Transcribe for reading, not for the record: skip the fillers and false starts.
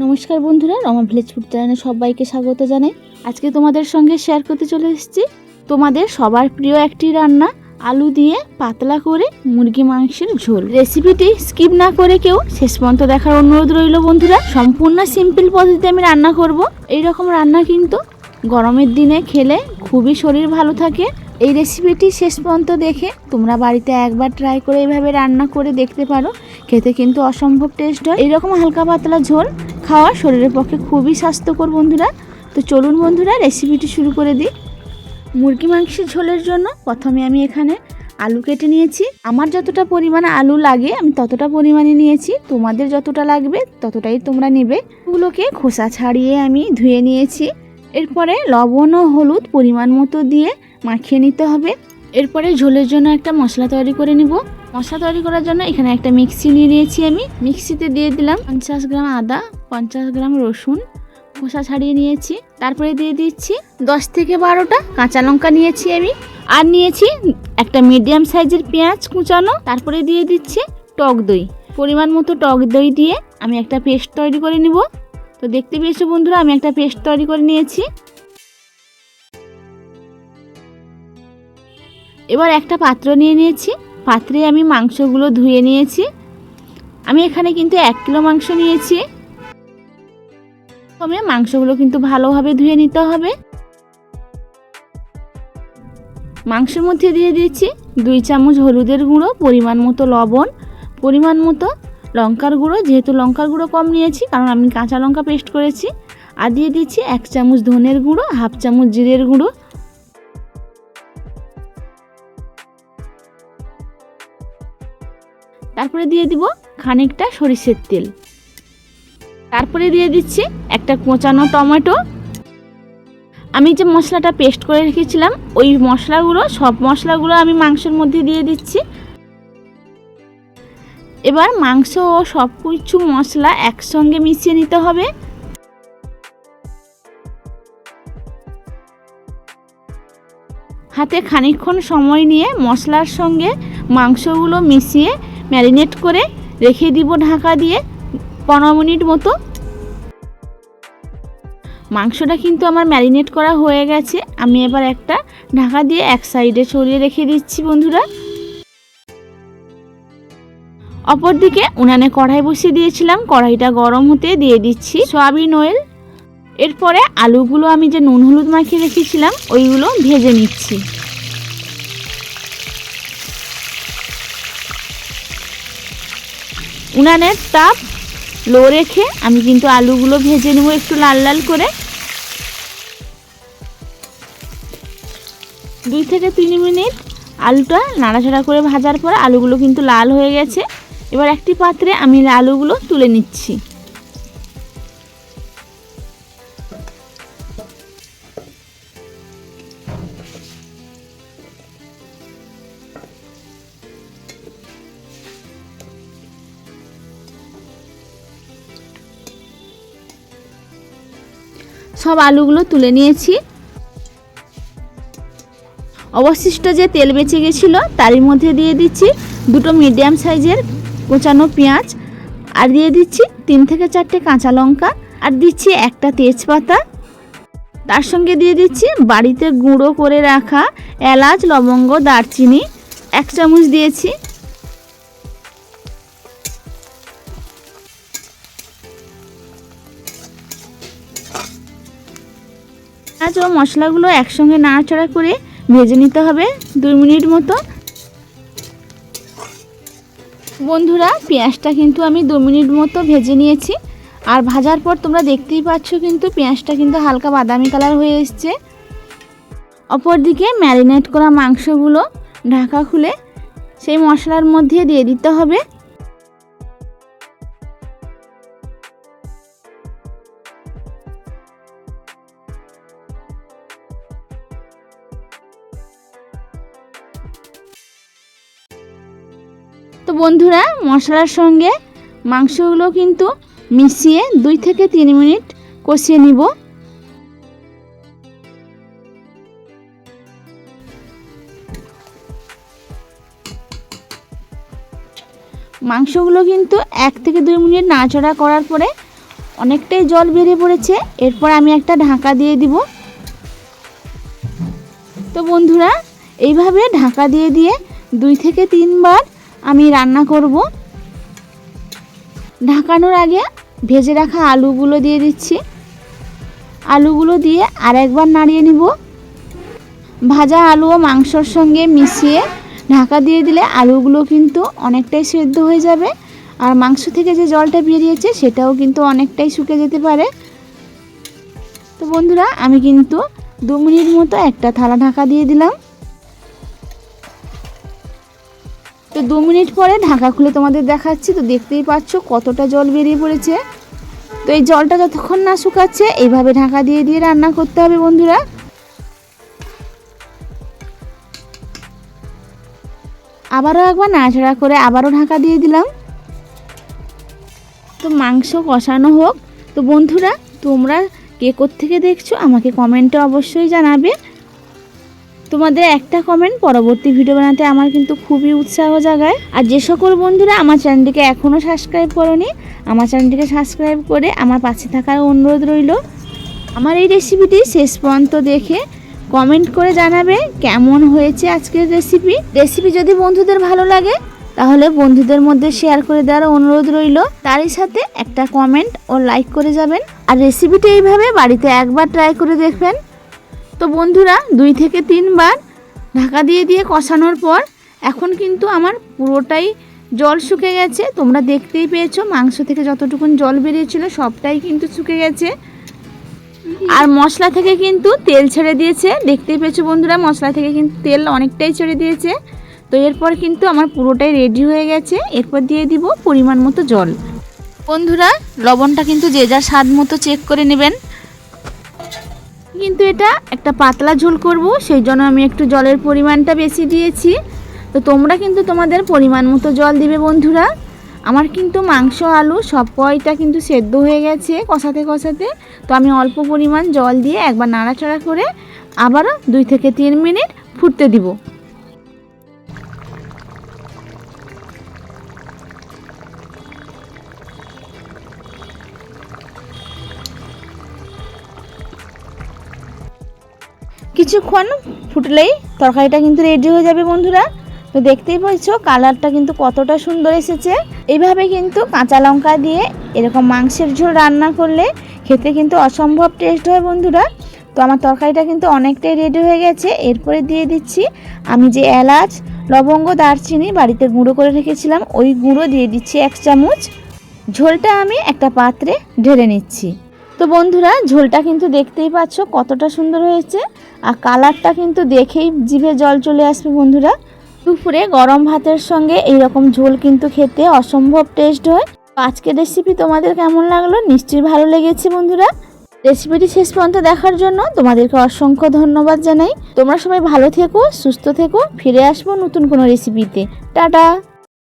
নমস্কার বন্ধুরা, Rama village food চ্যানেলে সবাইকে স্বাগত জানাই। আজকে তোমাদের সঙ্গে শেয়ার করতে চলে এসেছি তোমাদের সবার প্রিয় একটি রান্না, আলু দিয়ে পাতলা করে মুরগি মাংসের ঝোল। রেসিপিটি স্কিপ না করে কেউ শেষ পর্যন্ত দেখার অনুরোধ রইল বন্ধুরা। সম্পূর্ণ সিম্পল পদ্ধতিতে আমি রান্না করব। এই রকম রান্না কিন্তু গরমের দিনে খেলে খুবই শরীর ভালো থাকে। এই রেসিপিটি শেষ পর্যন্ত দেখে তোমরা বাড়িতে একবার ট্রাই করে এইভাবে রান্না করে দেখতে পারো। খেতে কিন্তু অসম্ভব টেস্ট হয়। এইরকম হালকা পাতলা ঝোল খাওয়া শরীরের পক্ষে খুবই স্বাস্থ্যকর বন্ধুরা। তো চলুন বন্ধুরা রেসিপিটি শুরু করে দিই। মুরগি মাংসের ঝোলের জন্য প্রথমে আমি এখানে আলু কেটে নিয়েছি। আমার যতটা পরিমাণে আলু লাগে আমি ততটা পরিমাণে নিয়েছি, তোমাদের যতটা লাগবে ততটাই তোমরা নেবে। ওগুলোকে খোসা ছাড়িয়ে আমি ধুয়ে নিয়েছি। এরপরে লবণ ও হলুদ পরিমাণ মতো দিয়ে মাখিয়ে নিতে হবে। এরপরে ঝোলের জন্য একটা মশলা তৈরি করে নিব। মশলা তৈরি করার জন্য এখানে একটা মিক্সি নিয়ে নিয়েছি। আমি মিক্সিতে দিয়ে দিলাম 50 গ্রাম আদা, 50 গ্রাম রসুন খোসা ছাড়িয়ে নিয়েছি। তারপরে দিয়ে দিচ্ছি 10 থেকে 12টা কাঁচা লঙ্কা নিয়েছি আমি, আর নিয়েছি একটা মিডিয়াম সাইজের পেঁয়াজ কুচানো। তারপরে দিয়ে দিচ্ছি টক দই, পরিমাণ মতো টক দই দিয়ে আমি একটা পেস্ট তৈরি করে নিব। তো দেখতে পেয়েছো বন্ধুরা, আমি একটা পেস্ট তৈরি করে নিয়েছি। এবার একটা পাত্র নিয়ে নিয়েছি, পাত্রে আমি মাংসগুলো ধুয়ে নিয়েছি। আমি এখানে কিন্তু 1 কিলো মাংস নিয়েছি। প্রথমে মাংসগুলো কিন্তু ভালোভাবে ধুয়ে নিতে হবে। মাংসের মধ্যে দিয়ে দিচ্ছি 2 চামচ হলুদের গুঁড়ো, পরিমাণ মতো লবণ, পরিমাণ মতো লঙ্কার গুঁড়ো, যেহেতু লঙ্কার গুঁড়ো কম নিয়েছি কারণ আমি কাঁচা লঙ্কা পেস্ট করেছি। আর দিয়ে দিচ্ছি 1 চামচ ধনের গুঁড়ো, 1/2 চামচ জিরের গুঁড়ো। তারপরে দিয়ে দিব খানিকটা সরিষার তেল। তারপরে দিয়ে দিচ্ছি একটা কোঁচানো টমেটো। আমি যে মশলাটা পেস্ট করে রেখেছিলাম ওই মশলাগুলো, সব মশলাগুলো আমি মাংসের মধ্যে দিয়ে দিচ্ছি। এবার মাংস ও সব কিছু মশলা একসঙ্গে মিশিয়ে নিতে হবে। হাতে খানিকক্ষণ সময় নিয়ে মশলার সঙ্গে মাংসগুলো মিশিয়ে ম্যারিনেট করে রেখে দিব ঢাকা দিয়ে 15 মিনিট মতো। মাংসটা কিন্তু আমার ম্যারিনেট করা হয়ে গেছে। আমি এবার একটা ঢাকা দিয়ে এক সাইডে সরিয়ে রেখে দিচ্ছি বন্ধুরা। অপরদিকে উনানে কড়াই বসিয়ে দিয়েছিলাম, কড়াইটা গরম হতে দিয়ে দিচ্ছি সয়াবিন অয়েল। এরপরে আলুগুলো আমি যে নুন হলুদ মাখিয়ে রেখেছিলাম ওইগুলো ভেজে নিচ্ছি। উনানের তাপ লো রেখে আমি কিন্তু আলুগুলো ভেজে নেব একটু লাল লাল করে। 2 থেকে 3 মিনিট আলুটা নাড়াচাড়া করে ভাজার পর আলুগুলো কিন্তু লাল হয়ে গেছে। এবার একটি পাত্রে আমি আলুগুলো তুলে নিচ্ছি। সব আলুগুলো তুলে নিয়েছি। অবশিষ্ট যে তেল বেঁচে গেছিলো তারই মধ্যে দিয়ে দিচ্ছি 2টো মিডিয়াম সাইজের কোচানো পেঁয়াজ, আর দিয়ে দিচ্ছি 3 থেকে 4টে কাঁচা লঙ্কা, আর দিচ্ছি একটা তেজপাতা। তার সঙ্গে দিয়ে দিচ্ছি বাড়িতে গুঁড়ো করে রাখা এলাচ, লবঙ্গ, দারচিনি 1 চামচ দিয়েছি। পেঁয়াজ ও মশলাগুলো একসঙ্গে নাড়াচাড়া করে ভেজে নিতে হবে 2 মিনিট মতো। বন্ধুরা পেঁয়াজটা কিন্তু আমি 2 মিনিট মতো ভেজে নিয়েছি। আর ভাজার পর তোমরা দেখতেই পাচ্ছ কিন্তু পেঁয়াজটা কিন্তু হালকা বাদামি কালার হয়ে এসছে। অপরদিকে ম্যারিনেট করা মাংসগুলো ঢাকা খুলে সেই মশলার মধ্যে দিয়ে দিতে হবে। তো বন্ধুরা মশলার সঙ্গে মাংসগুলো কিন্তু মিশিয়ে 2 থেকে 3 মিনিট কষিয়ে নিব। মাংসগুলো কিন্তু 1 থেকে 2 মিনিট নাড়াচাড়া করার পরে অনেকটাই জল বেরিয়ে পড়েছে। এরপর আমি একটা ঢাকা দিয়ে দিব। তো বন্ধুরা এইভাবে ঢাকা দিয়ে দিয়ে 2 থেকে 3 বার আমি রান্না করব। ঢাকানোর আগে ভেজে রাখা আলুগুলো দিয়ে দিচ্ছি। আলুগুলো দিয়ে আরেকবার নাড়িয়ে নিব। ভাজা আলু ও মাংসর সঙ্গে মিশিয়ে ঢাকা দিয়ে দিলে আলুগুলো কিন্তু অনেকটাই সেদ্ধ হয়ে যাবে, আর মাংস থেকে যে জলটা বেরিয়েছে সেটাও কিন্তু অনেকটাই শুকিয়ে যেতে পারে। তো বন্ধুরা আমি কিন্তু 2 মিনিট মতো একটা থালা ঢাকা দিয়ে দিলাম। তো 2 মিনিট পরে ঢাকা খুলে তোমাদের দেখাচ্ছি। তো দেখতেই পাচ্ছ কতটা জল বেরিয়ে পড়েছে। তো এই জলটা যতক্ষণ না শুকাচ্ছে এইভাবে ঢাকা দিয়ে দিয়ে রান্না করতে হবে বন্ধুরা। আবারও একবার নাড়াচাড়া করে আবারও ঢাকা দিয়ে দিলাম। তো মাংস কষানো হোক। তো বন্ধুরা তোমরা কে কোত্থেকে দেখছো আমাকে কমেন্টে অবশ্যই জানাবে। তোমাদের একটা কমেন্ট পরবর্তী ভিডিও বানাতে আমার কিন্তু খুবই উৎসাহ জাগায়। আর যে সকল বন্ধুরা আমার চ্যানেলটিকে এখনও সাবস্ক্রাইব করোনি, আমার চ্যানেলটিকে সাবস্ক্রাইব করে আমার পাশে থাকার অনুরোধ রইল। আমার এই রেসিপিটি শেষ পর্যন্ত দেখে কমেন্ট করে জানাবে কেমন হয়েছে আজকের রেসিপি যদি বন্ধুদের ভালো লাগে তাহলে বন্ধুদের মধ্যে শেয়ার করে দেওয়ার অনুরোধ রইল। তারই সাথে একটা কমেন্ট ও লাইক করে যাবেন। আর রেসিপিটি এইভাবে বাড়িতে একবার ট্রাই করে দেখবেন। তো বন্ধুরা 2 থেকে 3 বার ঢাকা দিয়ে দিয়ে কষানোর পর এখন কিন্তু আমার পুরোটাই জল শুকে গেছে। তোমরা দেখতেই পেয়েছো মাংস থেকে যতটুকুন জল বেরিয়েছিল সবটাই কিন্তু শুকে গেছে। আর মশলা থেকে কিন্তু তেল ছেড়ে দিয়েছে, দেখতেই পেয়েছো বন্ধুরা মশলা থেকে কিন্তু তেল অনেকটাই ছেড়ে দিয়েছে। তো এরপর কিন্তু আমার পুরোটাই রেডি হয়ে গেছে। এরপর দিয়ে দিব পরিমাণ মতো জল। বন্ধুরা লবণটা কিন্তু যে যার স্বাদ মতো চেক করে নেবেন। কিন্তু এটা একটা পাতলা ঝোল করব, সেই জন্য আমি একটু জলের পরিমাণটা বেশি দিয়েছি। তো তোমরা কিন্তু তোমাদের পরিমাণ মতো জল দিবে বন্ধুরা। আমার কিন্তু মাংস আলু সব কয়টা কিন্তু সেদ্ধ হয়ে গেছে কষাতে কষাতে। তো আমি অল্প পরিমাণ জল দিয়ে একবার নাড়াচাড়া করে আবারও 2 থেকে 3 মিনিট ফুটতে দিব। কিছুক্ষণ ফুটলেই তরকারিটা কিন্তু রেডি হয়ে যাবে বন্ধুরা। তো দেখতেই পাচ্ছ কালারটা কিন্তু কতটা সুন্দর এসেছে। এইভাবে কিন্তু কাঁচা লঙ্কা দিয়ে এরকম মাংসের ঝোল রান্না করলে খেতে কিন্তু অসম্ভব টেস্ট হয় বন্ধুরা। তো আমার তরকারিটা কিন্তু অনেকটাই রেডি হয়ে গেছে। এরপরে দিয়ে দিচ্ছি আমি যে এলাচ লবঙ্গ দারচিনি বাড়িতে গুঁড়ো করে রেখেছিলাম, ওই গুঁড়ো দিয়ে দিচ্ছি 1 চামচ। ঝোলটা আমি একটা পাত্রে ঢেলে নিচ্ছি। তো বন্ধুরা ঝোলটা কিন্তু দেখতেই পাচ্ছ কতটা সুন্দর হয়েছে, আর কালারটা কিন্তু দেখেই জিভে জল চলে আসবে বন্ধুরা। দুপুরে গরম ভাতের সঙ্গে এইরকম ঝোল কিন্তু খেতে অসম্ভব টেস্ট হয়। আজকের রেসিপি তোমাদের কেমন লাগলো নিশ্চয়ই ভালো লেগেছে বন্ধুরা। রেসিপিটি শেষ পর্যন্ত দেখার জন্য তোমাদেরকে অসংখ্য ধন্যবাদ জানাই। তোমরা সবাই ভালো থেকো, সুস্থ থেকো। ফিরে আসবো নতুন কোনো রেসিপিতে। টাটা।